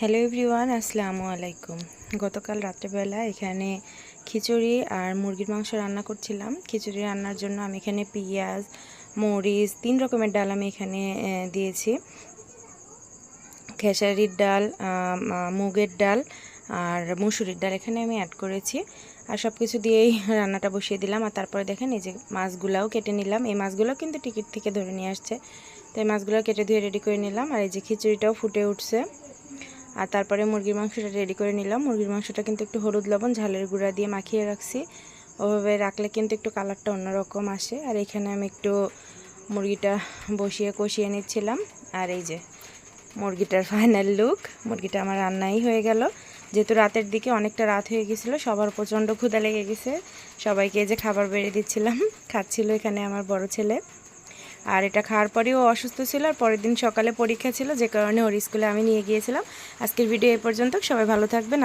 Hello everyone, আসসালামু আলাইকুম। গতকাল রাত্রেবেলা এখানে খিচুড়ি আর মুরগির মাংস রান্না করছিলাম। খিচুড়ি রান্নার জন্য আমি এখানে পেঁয়াজ, মরিচ, 3 রকমের ডাল আমি এখানে দিয়েছি। খেসারির ডাল, মুগের ডাল আর মুসুরির ডাল এখানে আমি অ্যাড করেছি। আর সব কিছু দিয়েই রান্নাটা বসিয়ে দিলাম। আর তারপরে দেখেন এই যে মাছগুলাও কেটে নিলাম। এই মাছগুলো কিন্তু টিকিট থেকে ধরে নিয়ে আসছে, তো এই মাছগুলো কেটে ধুয়ে রেডি করে নিলাম। আর এই যে খিচুড়িটাও ফুটে উঠছে। আর তারপরে মুরগির মাংসটা রেডি করে নিলাম। মুরগির মাংসটা কিন্তু একটু হলুদ লবণ ঝালের গুঁড়া দিয়ে মাখিয়ে রাখছি। ওভাবে রাখলে কিন্তু একটু কালারটা অন্যরকম আসে। আর এখানে আমি একটু মুরগিটা বসিয়ে কষিয়ে নিচ্ছিলাম। আর এই যে মুরগিটার ফাইনাল লুক, মুরগিটা আমার রান্নাই হয়ে গেল। যেহেতু রাতের দিকে অনেকটা রাত হয়ে গেছিলো, সবার প্রচণ্ড ক্ষুধা লেগে গেছে। সবাইকে যে খাবার বেড়ে দিচ্ছিলাম, খাচ্ছিল এখানে আমার বড় ছেলে। আর এটা খাওয়ার পরেও অসুস্থ ছিল, আর পরের দিন সকালে পরীক্ষা ছিল, যে কারণে ওর স্কুলে আমি নিয়ে গিয়েছিলাম। আজকের ভিডিও এই পর্যন্ত। সবাই ভালো থাকবেন।